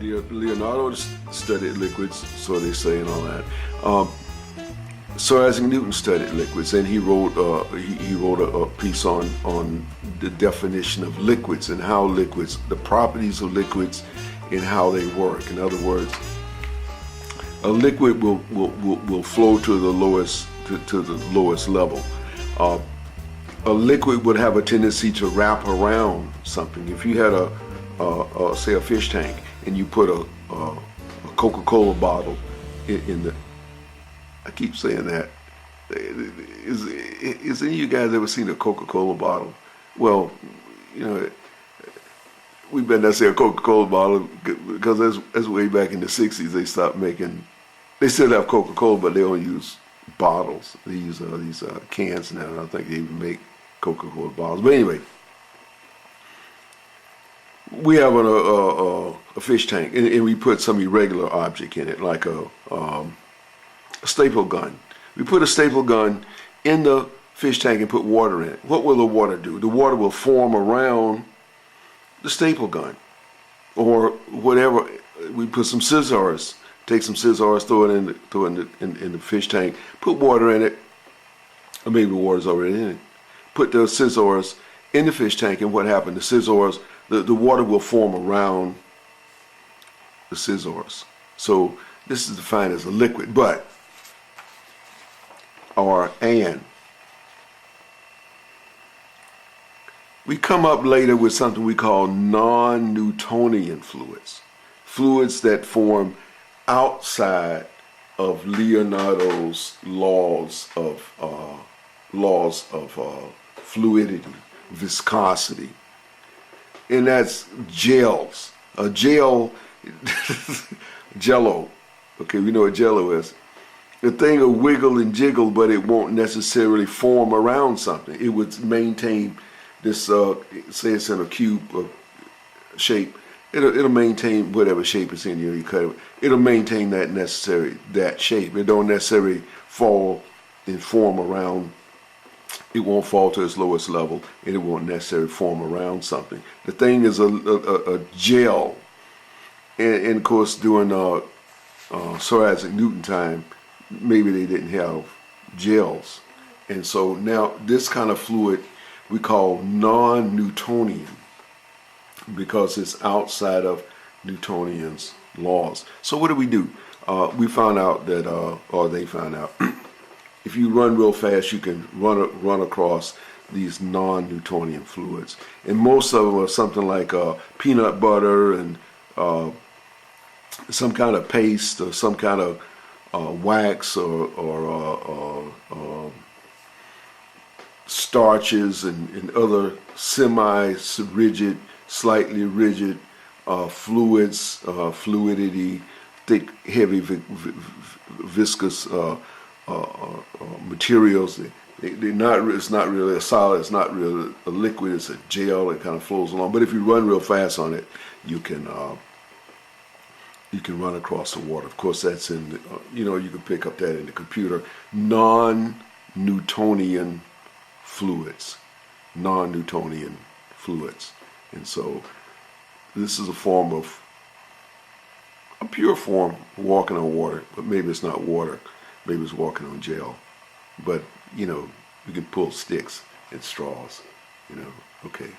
Leonardo studied liquids, so they say, and all that. Sir Isaac Newton studied liquids, and he wrote a piece on the definition of liquids and how liquids, the properties of liquids, and how they work. In other words, a liquid will flow to the lowest level. A liquid would have a tendency to wrap around something. If you had say a fish tank, and you put a Coca-Cola bottle in the, I keep saying that. Is any of you guys ever seen a Coca-Cola bottle? Well, you know, we better not say a Coca-Cola bottle, because that's way back in the 60s they stopped making. They still have Coca-Cola, but they don't use bottles. They use these cans now. I don't think they even make Coca-Cola bottles. But anyway, we have a fish tank, and we put some irregular object in it, like a staple gun. We put a staple gun in the fish tank and put water in it. What will the water do? The water will form around the staple gun, or whatever. We put some scissors. Take some scissors, throw it in the fish tank. Put water in it, or maybe the water's already in it. Put the scissors in the fish tank, and what happened? The scissors, the water will form around the scissors. So this is defined as a liquid, but we come up later with something we call non-Newtonian fluids, fluids that form outside of Leonardo's laws of fluidity, viscosity, and that's gels. A gel, Jello. Okay, we know what Jello is. The thing will wiggle and jiggle, but it won't necessarily form around something. It would maintain this, say it's in a cube shape. It'll maintain whatever shape it's in. You cut it. It'll maintain that shape. It don't necessarily fall and form around. It won't fall to its lowest level, and it won't necessarily form around something. The thing is a gel, and of course during Sir Isaac Newton time, maybe they didn't have gels, and so now this kind of fluid we call non-Newtonian, because it's outside of Newtonian's laws. So what do? We found out that, or they found out, if you run real fast, you can run across these non-Newtonian fluids, and most of them are something like peanut butter and some kind of paste or some kind of wax or starches and other semi-rigid, slightly rigid fluids, fluidity, thick, heavy, viscous materials. They're not. It's not really a solid. It's not really a liquid. It's a gel. It kind of flows along. But if you run real fast on it, you can run across the water. Of course, that's in the, you can pick up that in the computer. Non-Newtonian fluids, non-Newtonian fluids, and so this is a pure form of walking on water. But maybe it's not water. Maybe it's walking on gel. But you can pull sticks and straws. Okay.